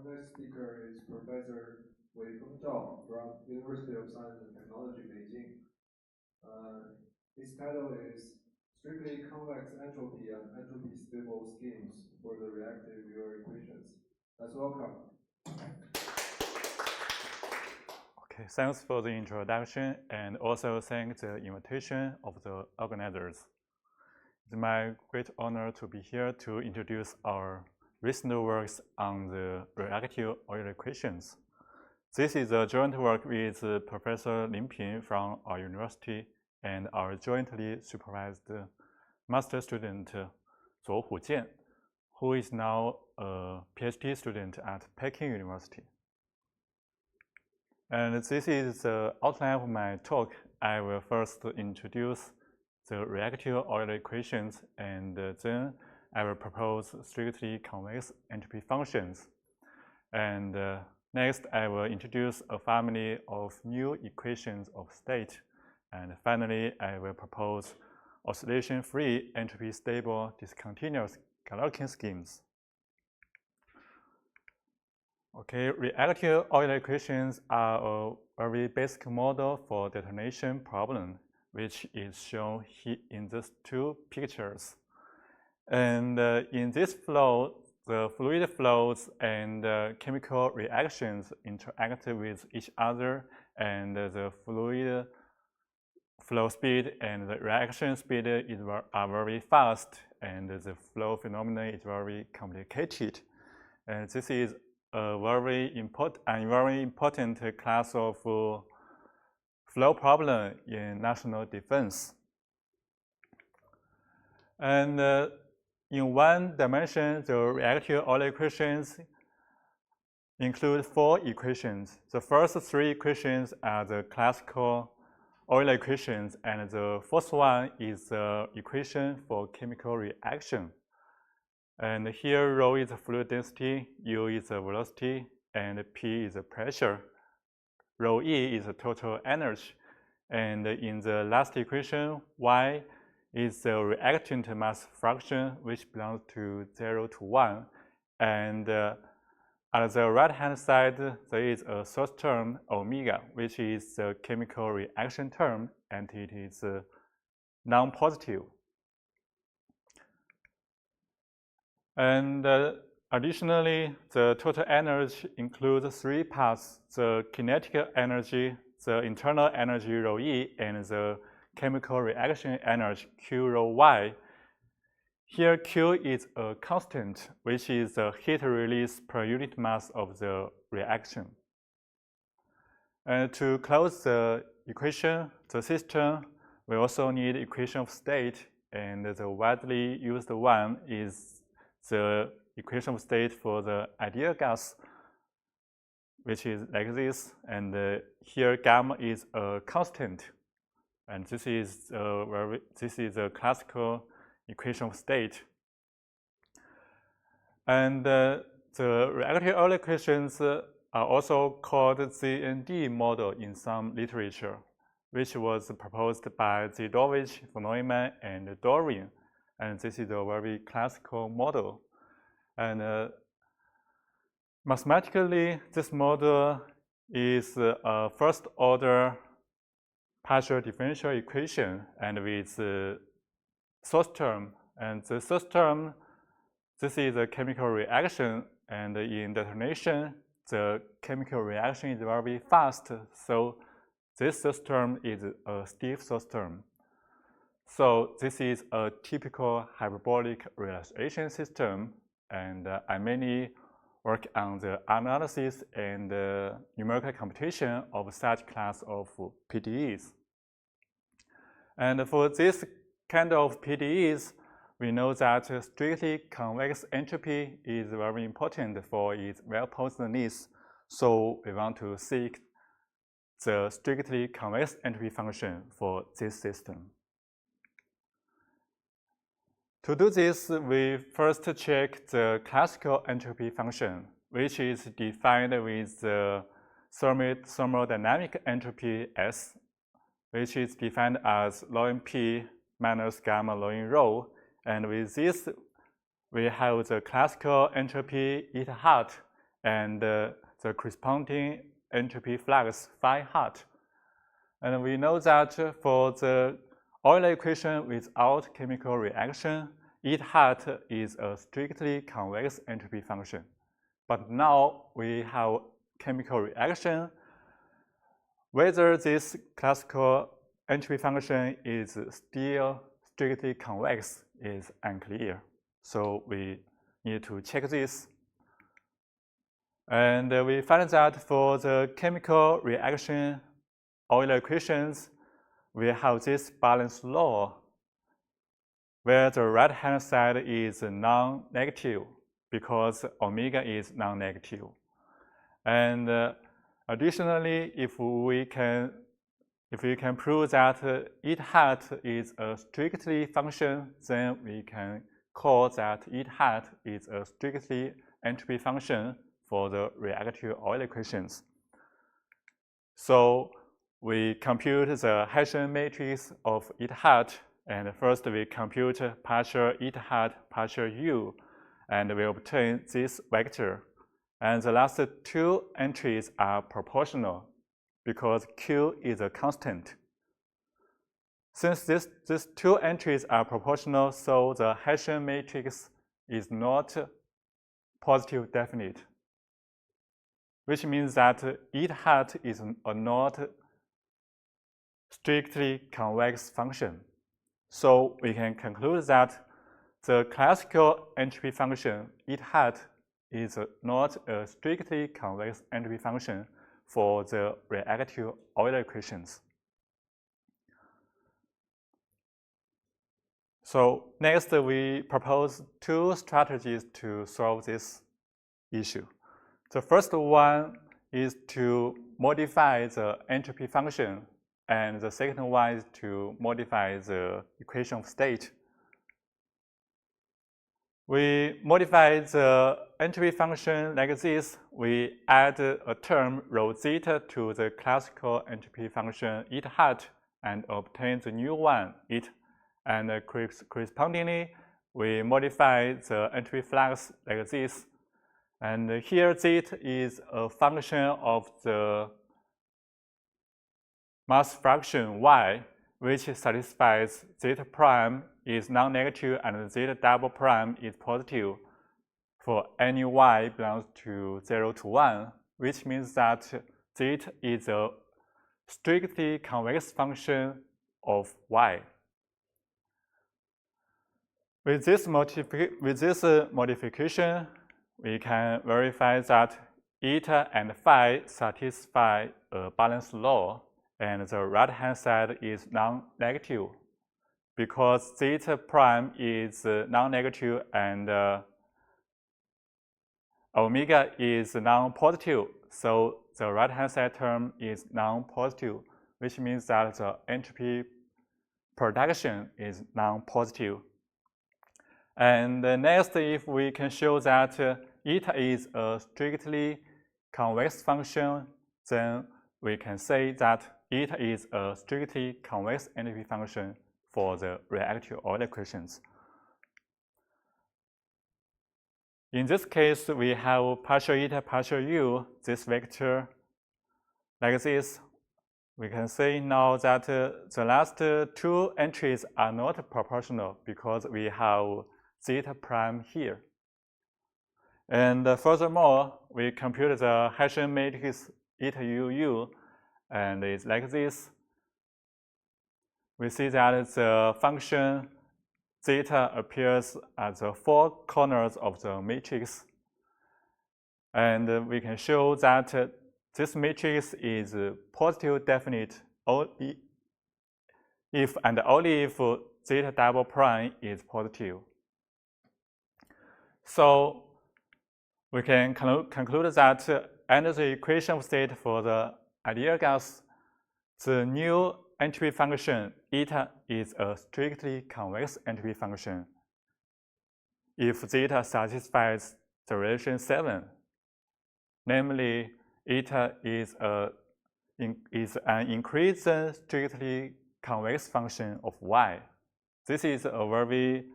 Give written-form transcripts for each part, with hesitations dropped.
next speaker is Professor Weifeng Zhao from University of Science and Technology, Beijing. His title is Strictly Convex Entropy and Entropy Stable Schemes for the Reactive Euler Equations. Let's welcome. Okay, thanks for the introduction, and also thank the invitation of the organizers. It's my great honor to be here to introduce our recent works on the reactive Euler equations. This is a joint work with Professor Lin Ping from our university and our jointly supervised master student Zuo Hujian, who is now a PhD student at Peking University. And this is the outline of my talk. I will first introduce the reactive Euler equations, and then I will propose strictly convex entropy functions. And next, I will introduce a family of new equations of state. And finally, I will propose oscillation-free, entropy-stable, discontinuous Galerkin schemes. Okay, reactive Euler equations are a very basic model for detonation problem, which is shown here in these two pictures. And in this flow, the fluid flows and chemical reactions interact with each other, and the fluid flow speed and the reaction speed are very fast, and the flow phenomenon is very complicated. And this is a very important class of flow problem in national defense. And in one dimension, the reactive Euler equations include 4 equations. The first 3 equations are the classical Euler equations, and the fourth one is the equation for chemical reaction. And here, rho is the fluid density, u is the velocity, and p is the pressure. Rho e is the total energy. And in the last equation, y is the reactant mass fraction, which belongs to 0 to 1. And at the right-hand side, there is a third term, omega, which is the chemical reaction term, and it is non-positive. And additionally, the total energy includes 3 parts: the kinetic energy, the internal energy rho e, and the chemical reaction energy Q rho y. Here, Q is a constant, which is the heat release per unit mass of the reaction. And to close the equation, the system, we also need equation of state, and the widely used one is the equation of state for the ideal gas, which is like this. And here, gamma is a constant. And this is a classical equation of state. And the reactive Euler equations are also called the ZND model in some literature, which was proposed by Zidovich, von Neumann, and Dorin. And this is a very classical model. And mathematically, this model is a first-order partial differential equation, and with the source term. And the source term, this is a chemical reaction, and in detonation, the chemical reaction is very fast. So this source term is a stiff source term. So this is a typical hyperbolic relaxation system, and I mainly work on the analysis and numerical computation of such class of PDEs. And for this kind of PDEs, we know that strictly convex entropy is very important for its well-posedness. So we want to seek the strictly convex entropy function for this system. To do this, we first check the classical entropy function, which is defined with the thermodynamic entropy S, which is defined as ln p minus gamma ln rho. And with this, we have the classical entropy eta hat, and the corresponding entropy flux phi hat. And we know that for the Euler equation without chemical reaction, it hat is a strictly convex entropy function. But now we have chemical reaction. Whether this classical entropy function is still strictly convex is unclear. So we need to check this. And we find that for the chemical reaction Euler equations, we have this balance law where the right-hand side is non-negative because omega is non-negative. And additionally, if we can prove that it hat is a strictly function, then we can call that it hat is a strictly entropy function for the reactive Euler equations. So we compute the Hessian matrix of it hat, and first we compute partial it hat, partial u, and we obtain this vector. And the last two entries are proportional because q is a constant. Since these two entries are proportional, so the Hessian matrix is not positive definite, which means that it hat is a not strictly convex function. So we can conclude that the classical entropy function it hat is not a strictly convex entropy function for the reactive Euler equations. So next, we propose two strategies to solve this issue. The first one is to modify the entropy function, and the second one is to modify the equation of state. We modify the entropy function like this. We add a term rho zeta to the classical entropy function it hat and obtain the new one, it. And correspondingly, we modify the entropy flux like this. And here zeta is a function of the mass fraction y, which satisfies zeta prime is non-negative and zeta double prime is positive for any y belongs to 0 to 1, which means that zeta is a strictly convex function of y. With this modification, we can verify that eta and phi satisfy a balance law, and the right-hand side is non-negative because zeta prime is non-negative and omega is non-positive. So the right-hand side term is non-positive, which means that the entropy production is non-positive. And next, if we can show that eta is a strictly convex function, then we can say that eta is a strictly convex entropy function for the reactive Euler equations. In this case, we have partial eta, partial u, this vector like this. We can say now that the last two entries are not proportional because we have zeta prime here. And furthermore, we compute the Hessian matrix eta u, and it's like this. We see that the function zeta appears at the four corners of the matrix. And we can show that this matrix is positive definite if and only if zeta double prime is positive. So we can conclude that under the equation of state for the ideal gas, the new entropy function eta is a strictly convex entropy function if zeta satisfies the relation 7. Namely, eta is an increased strictly convex function of y. This is a very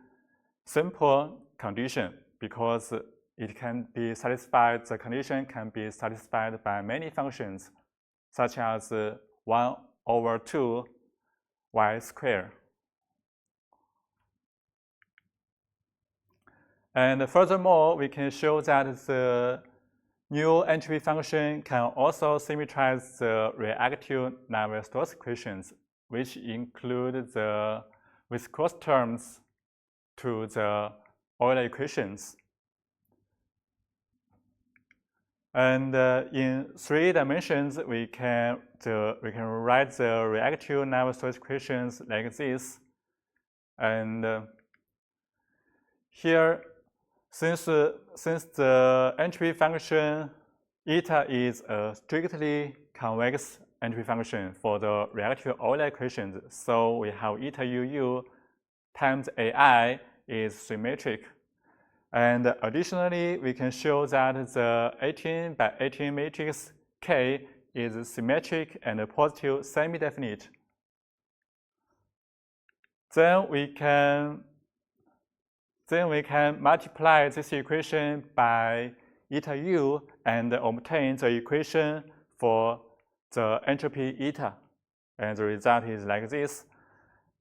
simple condition because it can be satisfied, the condition can be satisfied by many functions, such as 1/2 y squared. And furthermore, we can show that the new entropy function can also symmetrize the reactive Navier-Stokes equations, which include the viscous terms to the Euler equations. And in 3 dimensions, we can write the reactive Navier-Stokes equations like this. And here, since the entropy function eta is a strictly convex entropy function for the reactive Euler equations, so we have eta UU times AI is symmetric. And additionally, we can show that the 18 by 18 matrix K is symmetric and positive semi-definite. Then we can multiply this equation by eta U and obtain the equation for the entropy eta. And the result is like this.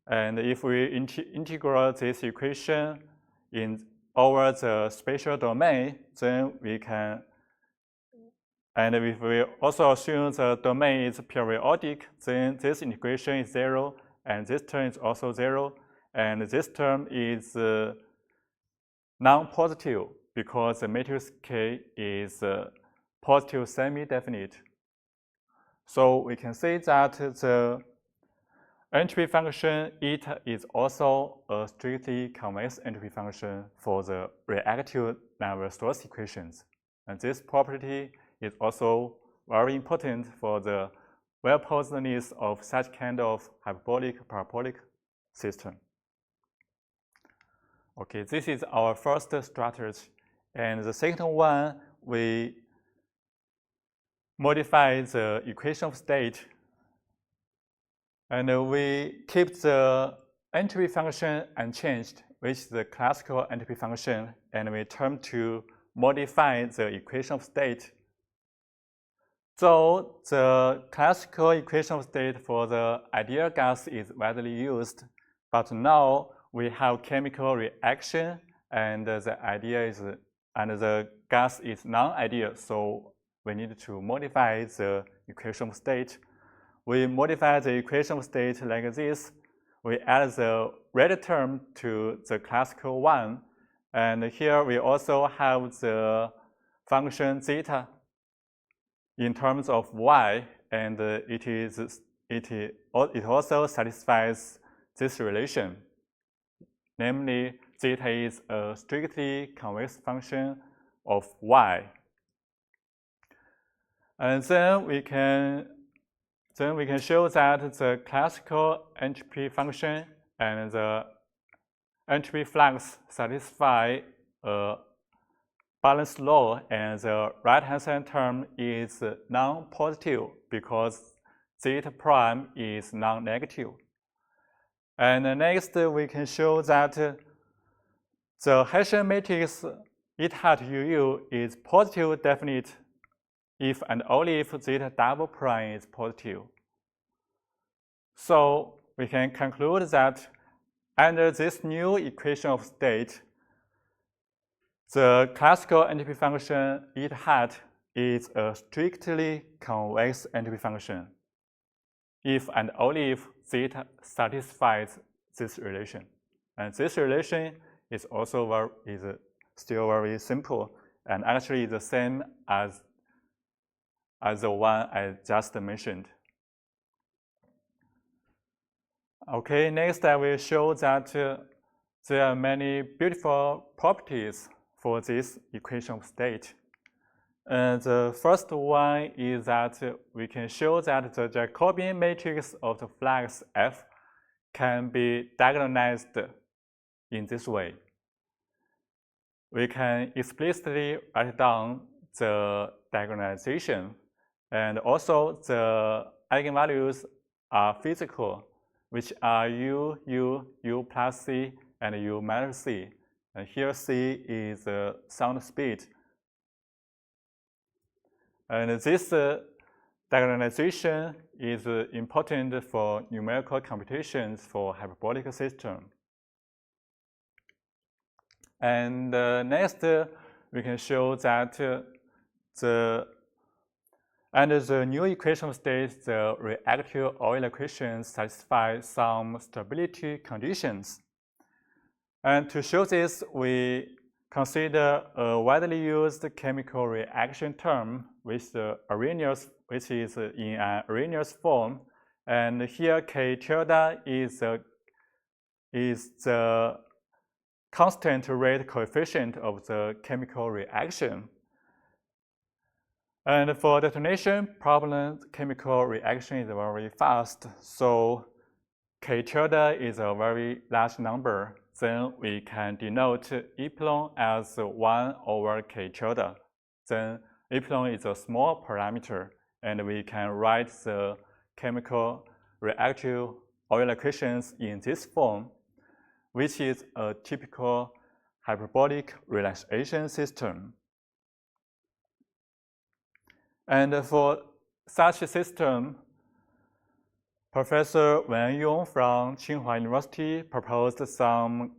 And if we integrate this equation over the spatial domain, then we can, and if we also assume the domain is periodic, then this integration is 0, and this term is also 0, and this term is non-positive because the matrix K is positive semi-definite. So we can say that the entropy function eta is also a strictly convex entropy function for the reactive Navier-Stokes equations. And this property is also very important for the well-posedness of such kind of hyperbolic parabolic system. Okay, this is our first strategy. And the second one, we modify the equation of state. And we keep the entropy function unchanged, which is the classical entropy function, and we turn to modify the equation of state. So the classical equation of state for the ideal gas is widely used, but now we have chemical reaction, and the gas is non-ideal, so we need to modify the equation of state. We modify the equation of state like this. We add the red term to the classical one. And here we also have the function zeta in terms of y. And it also satisfies this relation. Namely, zeta is a strictly convex function of y. And then we can show that the classical entropy function and the entropy flux satisfy a Balanced law, and the right-hand side term is non-positive because zeta prime is non-negative. And next, we can show that the Hessian matrix eta hat UU is positive definite if and only if zeta double prime is positive. So we can conclude that under this new equation of state, the classical entropy function eta hat is a strictly convex entropy function if and only if zeta satisfies this relation. And this relation is also still very simple, and actually the same as the one I just mentioned. Okay, next I will show that there are many beautiful properties for this equation of state. The first one is that we can show that the Jacobian matrix of the flux F can be diagonalized in this way. We can explicitly write down the diagonalization, and also the eigenvalues are physical, which are U, U, U plus C, and U minus C. And here c is the sound speed. And this diagonalization is important for numerical computations for hyperbolic system. And next, we can show that under the new equation state, the reactive Euler equations satisfy some stability conditions. And to show this, we consider a widely used chemical reaction term with the Arrhenius, which is in an Arrhenius form. And here K tilde is the constant rate coefficient of the chemical reaction. And for detonation problem, chemical reaction is very fast. So K tilde is a very large number. Then we can denote epsilon as 1 over K tilde. Then epsilon is a small parameter, and we can write the chemical reactive Euler equations in this form, which is a typical hyperbolic relaxation system. And for such a system, Professor Weifeng Zhao from Tsinghua University proposed some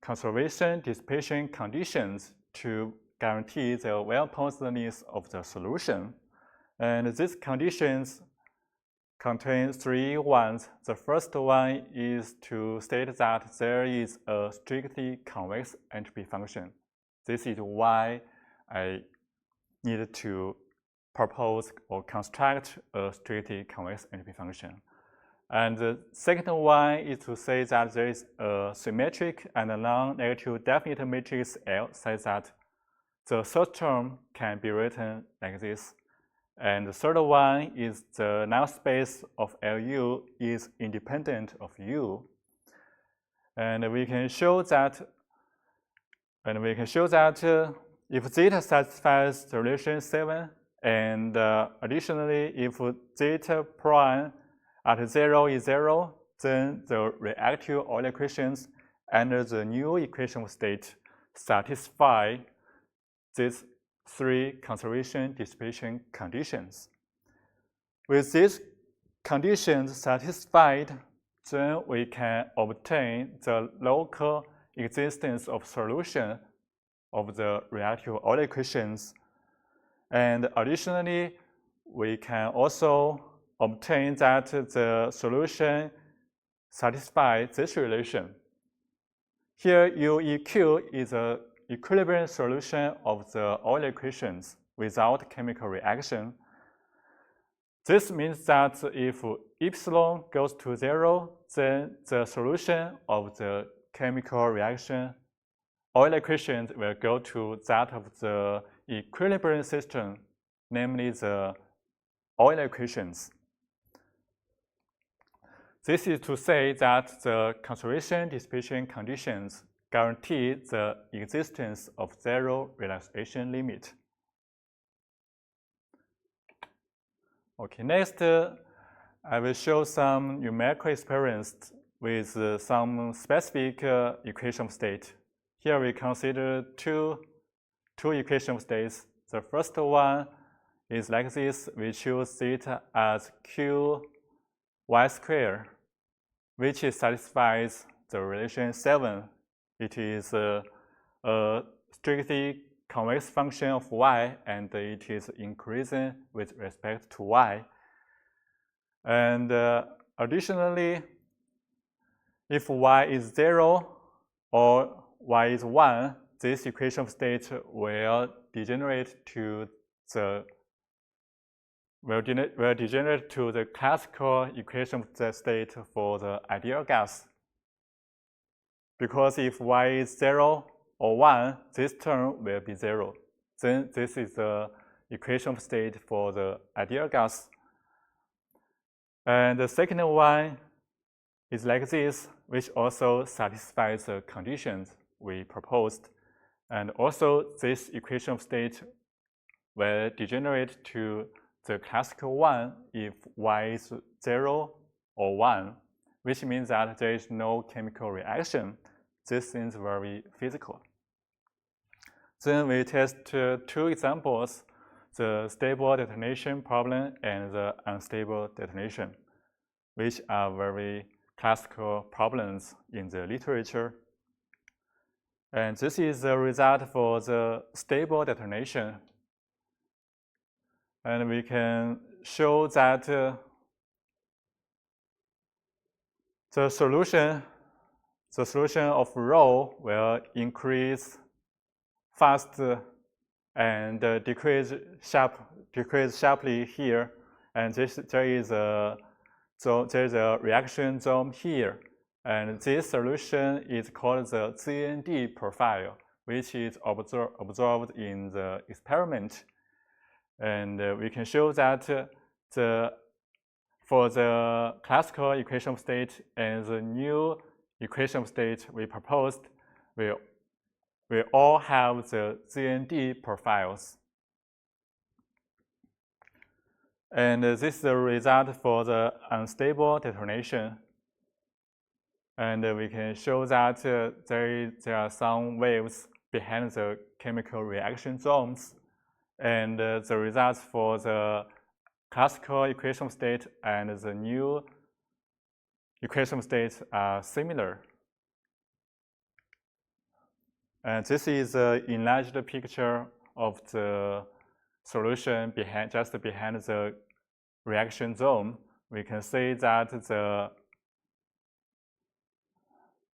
conservation-dissipation conditions to guarantee the well-posedness of the solution. And these conditions contain 3 ones. The first one is to state that there is a strictly convex entropy function. This is why I need to propose or construct a strictly convex entropy function. And the second one is to say that there is a symmetric and a non-negative definite matrix L such that the third term can be written like this. And the third one is the null space of Lu is independent of U. And we can show that if zeta satisfies the relation 7, and additionally, if zeta prime at 0 is 0, then the reactive Euler equations under the new equation state satisfy these 3 conservation-dissipation conditions. With these conditions satisfied, then we can obtain the local existence of solution of the reactive Euler equations. And additionally, we can also obtain that the solution satisfies this relation. Here, UEQ is an equilibrium solution of the Euler equations without chemical reaction. This means that if epsilon goes to 0, then the solution of the chemical reaction Euler equations will go to that of the equilibrium system, namely the Euler equations. This is to say that the conservation-dissipation conditions guarantee the existence of 0 relaxation limit. Okay, next I will show some numerical experiments with some specific equation state. Here we consider two equation states. The first one is like this. We choose theta as qy squared, which satisfies the relation 7. It is a strictly convex function of y, and it is increasing with respect to y. And additionally, if y is 0 or y is 1, this equation state will degenerate to the classical equation state for the ideal gas. Because if y is 0 or 1, this term will be 0. Then this is the equation state for the ideal gas. And the second one is like this, which also satisfies the conditions we proposed. And also this equation state will degenerate to the classical one if y is 0 or 1, which means that there is no chemical reaction. This seems very physical. Then we test two examples, the stable detonation problem and the unstable detonation, which are very classical problems in the literature. And this is the result for the stable detonation. And we can show that the solution of rho will increase fast and decrease sharply here. And there is a reaction zone here. And this solution is called the ZND profile, which is observed in the experiment. And we can show that for the classical equation of state and the new equation of state we proposed, we all have the ZND profiles. And this is the result for the unstable detonation. And we can show that there are some waves behind the chemical reaction zones. And the results for the classical equation of state and the new equation of state are similar. And this is an enlarged picture of the solution just behind the reaction zone. We can see that the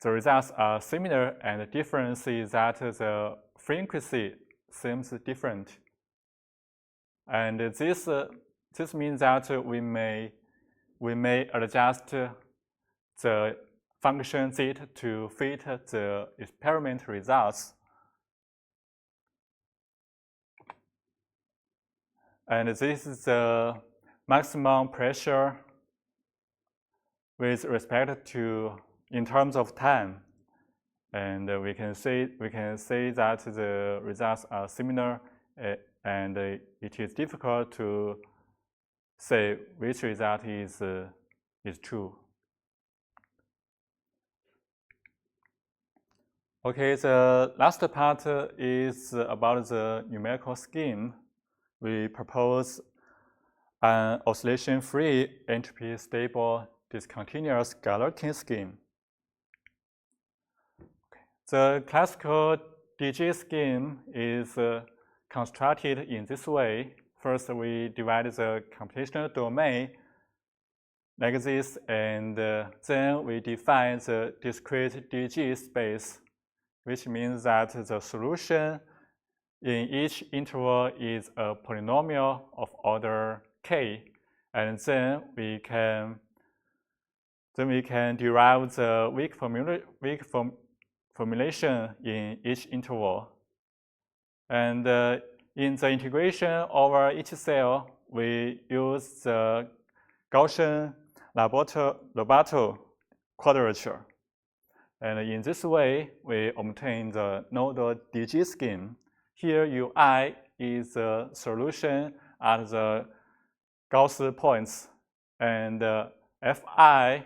results are similar, and the difference is that the frequency seems different. And this means that we may adjust the function z to fit the experiment results. And this is the maximum pressure with respect to in terms of time. And we can see that the results are similar, and it is difficult to say which result is true. Okay, the last part is about the numerical scheme. We propose an oscillation-free, entropy-stable, discontinuous Galerkin scheme. Okay. The classical DG scheme is constructed in this way. First, we divide the computational domain like this, and then we define the discrete DG space, which means that the solution in each interval is a polynomial of order k, and then we can derive the weak formulation in each interval. And in the integration over each cell, we use the Gaussian-Lobato quadrature. And in this way, we obtain the nodal DG scheme. Here, Ui is the solution at the Gauss points, and Fi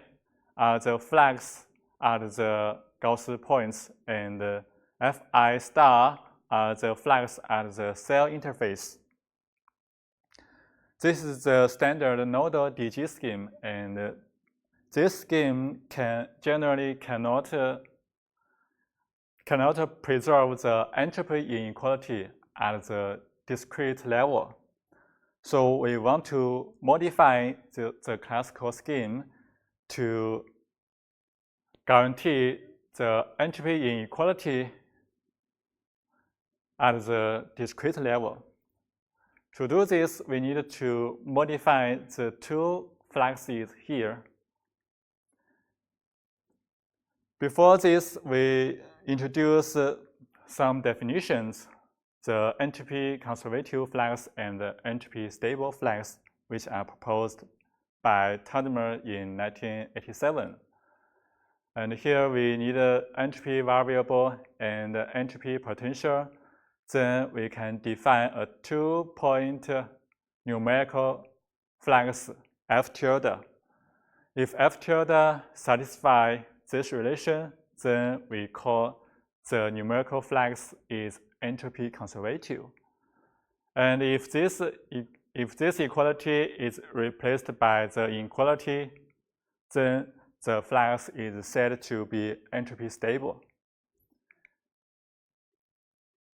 are the flags at the Gauss points, and Fi star are the flags at the cell interface. This is the standard nodal DG scheme, and this scheme generally cannot preserve the entropy inequality at the discrete level. So we want to modify the classical scheme to guarantee the entropy inequality at the discrete level. To do this, we need to modify the two fluxes here. Before this, we introduce some definitions, the entropy conservative flux and the entropy stable flux, which are proposed by Tadmer in 1987. And here we need an entropy variable and entropy potential. Then we can define a two-point numerical flux F tilde. If F tilde satisfies this relation, then we call the numerical flux is entropy conservative. And if this equality is replaced by the inequality, then the flux is said to be entropy stable.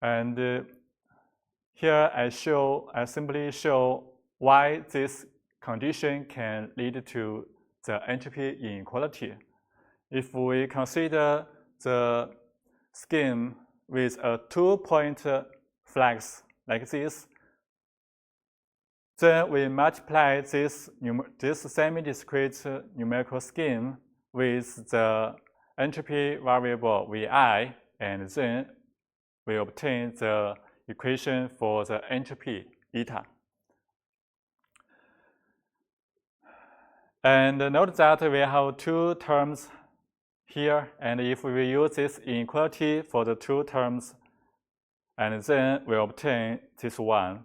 And here I simply show why this condition can lead to the entropy inequality. If we consider the scheme with a 2-point flux like this, then we multiply this semi-discrete numerical scheme with the entropy variable Vi, and then we obtain the equation for the entropy eta. And note that we have two terms here, and if we use this inequality for the two terms, and then we obtain this one.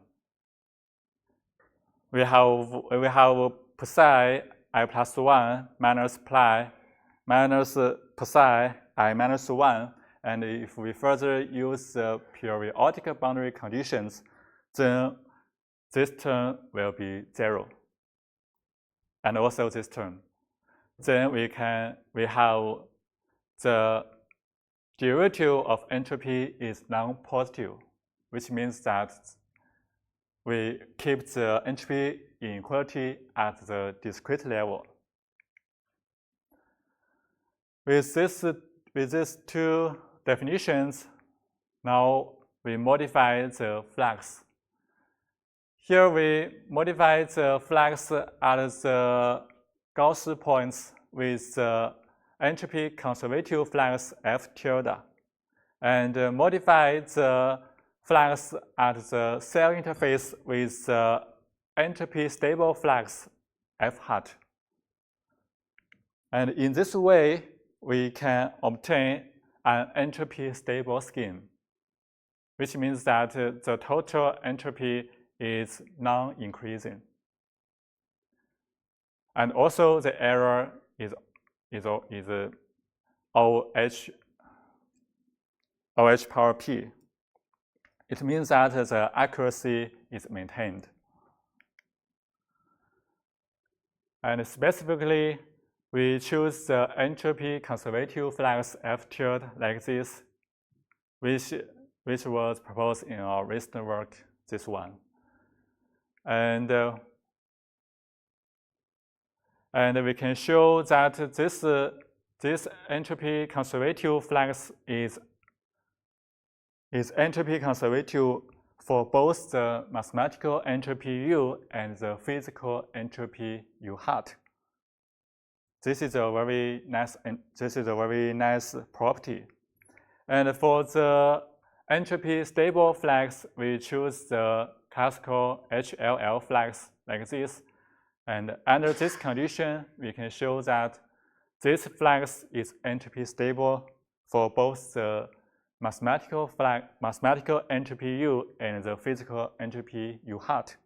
We have psi I plus 1 minus psi I minus 1, and if we further use the periodic boundary conditions, then this term will be 0, and also this term. Then we have the derivative of entropy is non-positive, which means that we keep the entropy inequality at the discrete level. With these two definitions, now we modify the flux. Here we modify the flux at the Gauss points with the entropy conservative flux F tilde, and modify the flux at the cell interface with the entropy stable flux F hat. And in this way, we can obtain an entropy stable scheme, which means that the total entropy is non-increasing. And also the error is OH power P. It means that the accuracy is maintained. And specifically, we choose the entropy conservative flux F tilde like this, which was proposed in our recent work, this one. And we can show that this entropy conservative flux is entropy conservative for both the mathematical entropy U and the physical entropy U hat. This is a very nice property. And for the entropy stable flux, we choose the classical HLL flux like this. And under this condition, we can show that this flux is entropy stable for both the mathematical entropy U and the physical entropy U hat.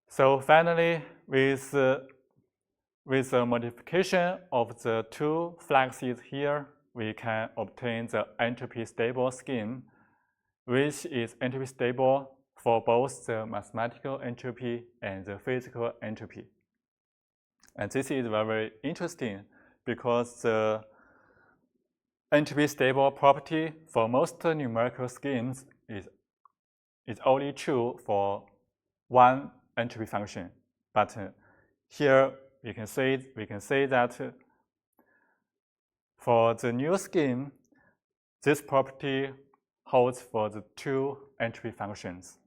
So finally, with the modification of the two fluxes here, we can obtain the entropy stable scheme, which is entropy stable for both the mathematical entropy and the physical entropy. And this is very interesting because the entropy stable property for most numerical schemes is only true for one entropy function. But here we can say that for the new scheme, this property holds for the two entropy functions.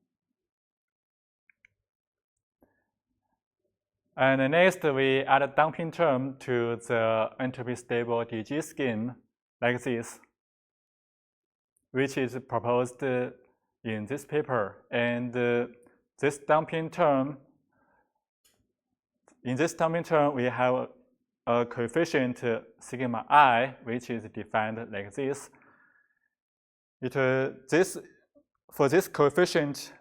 And next, we add a damping term to the entropy stable DG scheme like this, which is proposed in this paper. And this damping term, we have a coefficient sigma I, which is defined like this. For this coefficient,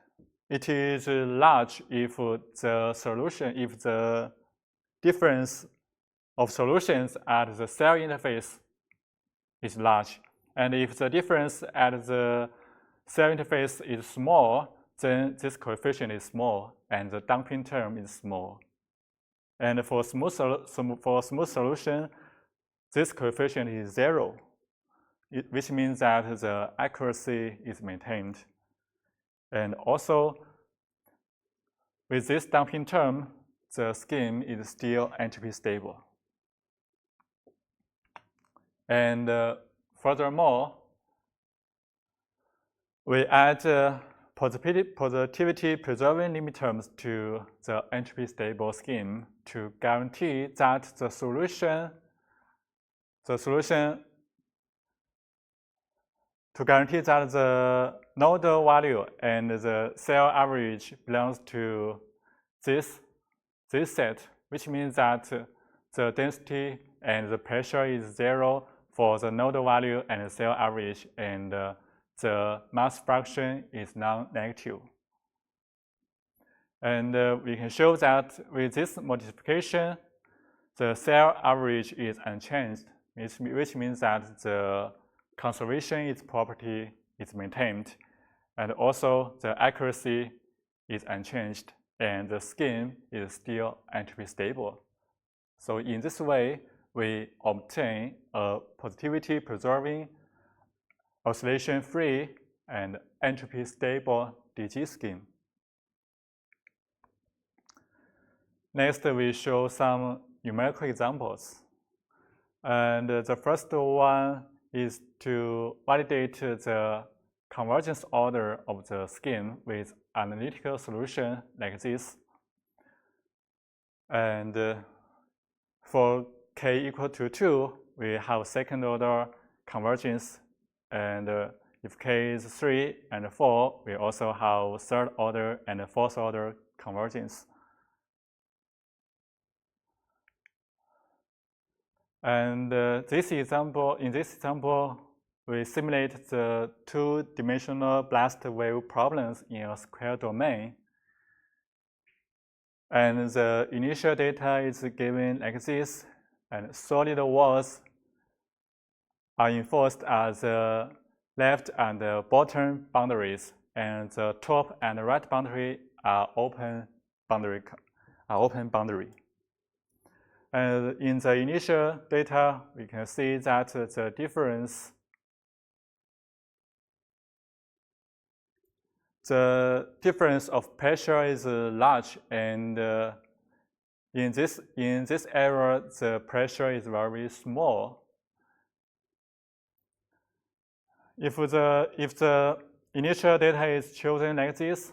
it is large if the difference of solutions at the cell interface is large. And if the difference at the cell interface is small, then this coefficient is small and the damping term is small. And for smooth solution, this coefficient is 0, which means that the accuracy is maintained. And also, with this damping term, the scheme is still entropy stable. And furthermore, we add positivity preserving limit terms to the entropy stable scheme to guarantee that the solution to guarantee that the nodal value and the cell average belongs to this set, which means that the density and the pressure is 0 for the nodal value and the cell average, and the mass fraction is non-negative. And we can show that with this modification, the cell average is unchanged, which means that the conservation its property is maintained, and also the accuracy is unchanged, and the scheme is still entropy stable. So in this way, we obtain a positivity preserving, oscillation free, and entropy stable DG scheme. Next, we show some numerical examples. And the first one is to validate the convergence order of the scheme with analytical solution like this. And for k equal to 2, we have second order convergence. And if k is 3 and 4, we also have third order and fourth order convergence. And in this example, we simulate the two-dimensional blast wave problems in a square domain. And the initial data is given like this, and solid walls are enforced as the left and the bottom boundaries, and the top and right boundary are open boundary. And in the initial data, we can see that the difference of pressure is large, and in this area, the pressure is very small. If the initial data is chosen like this,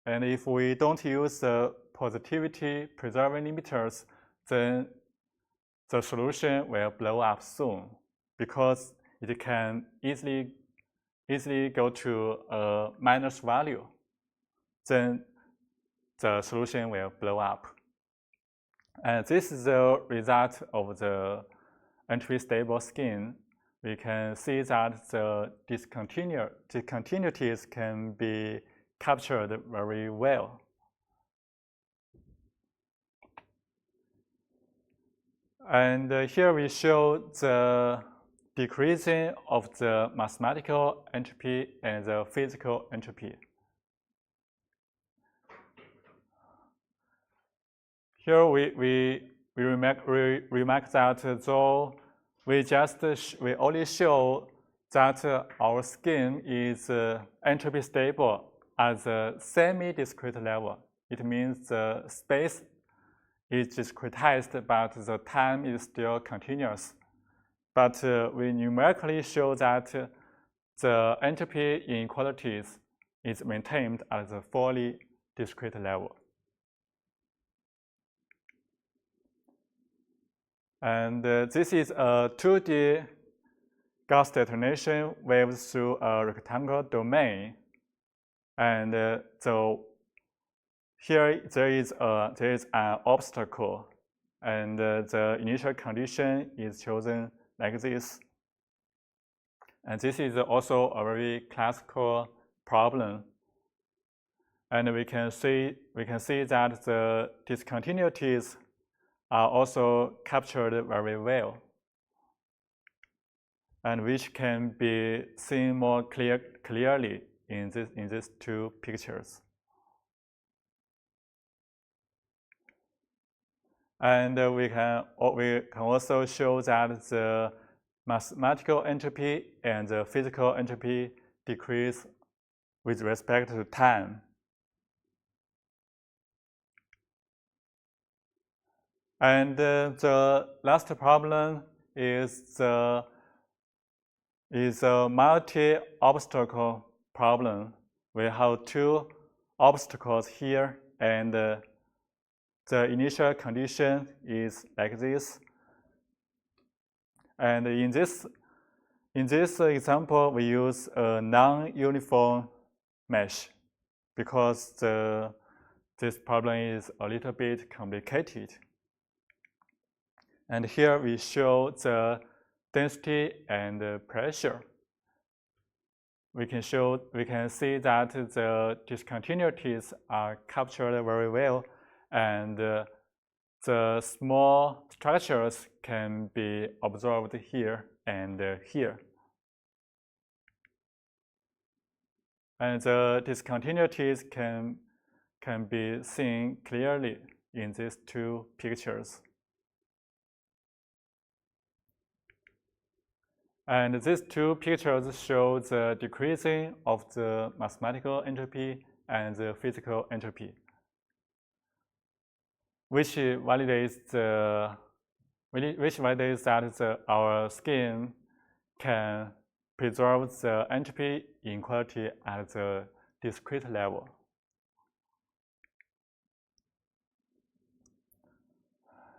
and if we don't use the positivity preserving limiters, then the solution will blow up soon, because it can easily go to a minus value. Then the solution will blow up. And this is the result of the entropy stable scheme. We can see that the discontinuities can be captured very well. And here we show the decreasing of the mathematical entropy and the physical entropy. Here we remark that though we only show that our scheme is entropy stable at the semi-discrete level. It means the space is discretized, but the time is still continuous. But we numerically show that the entropy inequalities is maintained at the fully discrete level. And this is a 2D gas detonation wave through a rectangular domain. And so here there is an obstacle, and the initial condition is chosen like this. And this is also a very classical problem. And we can see that the discontinuities are also captured very well. and which can be seen more clearly in these two pictures. And we can also show that the mathematical entropy and the physical entropy decrease with respect to time. And the last problem is a multi-obstacle problem. We have two obstacles here, and the initial condition is like this. And in this example, we use a non-uniform mesh because this problem is a little bit complicated. And here we show the density and pressure. We can see that the discontinuities are captured very well, and the small structures can be observed here and here. And the discontinuities can be seen clearly in these two pictures. And these two pictures show the decreasing of the mathematical entropy and the physical entropy, which validates that our scheme can preserve the entropy inequality at the discrete level.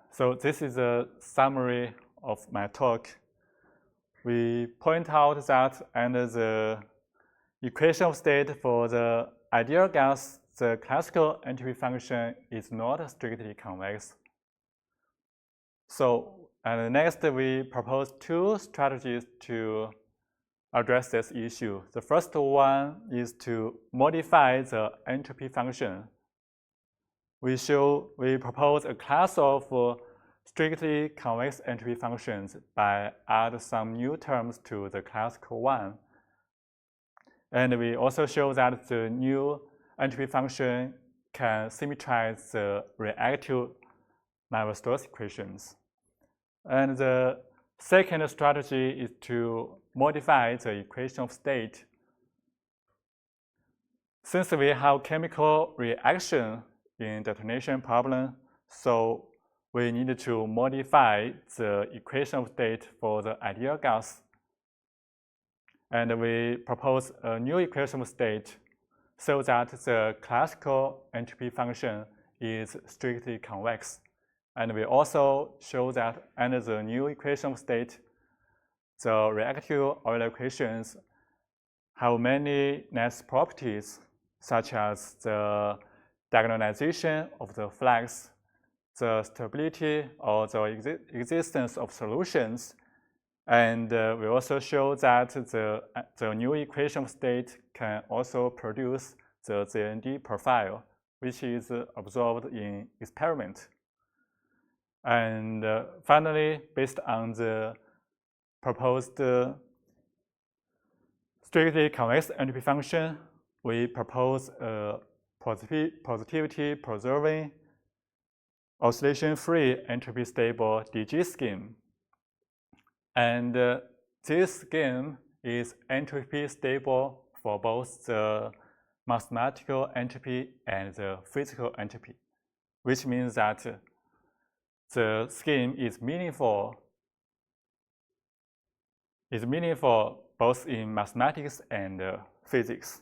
So this is a summary of my talk. We point out that under the equation of state for the ideal gas, the classical entropy function is not strictly convex. So, and next we propose two strategies to address this issue. The first one is to modify the entropy function. We propose a class of strictly convex entropy functions by add some new terms to the classical one. And we also show that the new entropy function can symmetrize the reactive Navier-Stokes equations. And the second strategy is to modify the equation of state. Since we have chemical reaction in detonation problem, so we need to modify the equation of state for the ideal gas. And we propose a new equation of state so that the classical entropy function is strictly convex. And we also show that under the new equation of state, the reactive Euler equations have many nice properties, such as the diagonalization of the flux, the stability or the existence of solutions. And we also show that the new equation of state can also produce the ZND profile, which is observed in experiment. And finally, based on the proposed strictly convex entropy function, we propose a positivity preserving oscillation-free entropy-stable DG scheme. And this scheme is entropy-stable for both the mathematical entropy and the physical entropy, which means that the scheme is meaningful both in mathematics and physics.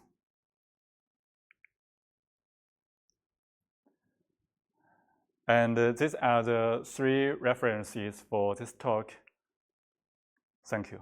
And these are the three references for this talk. Thank you.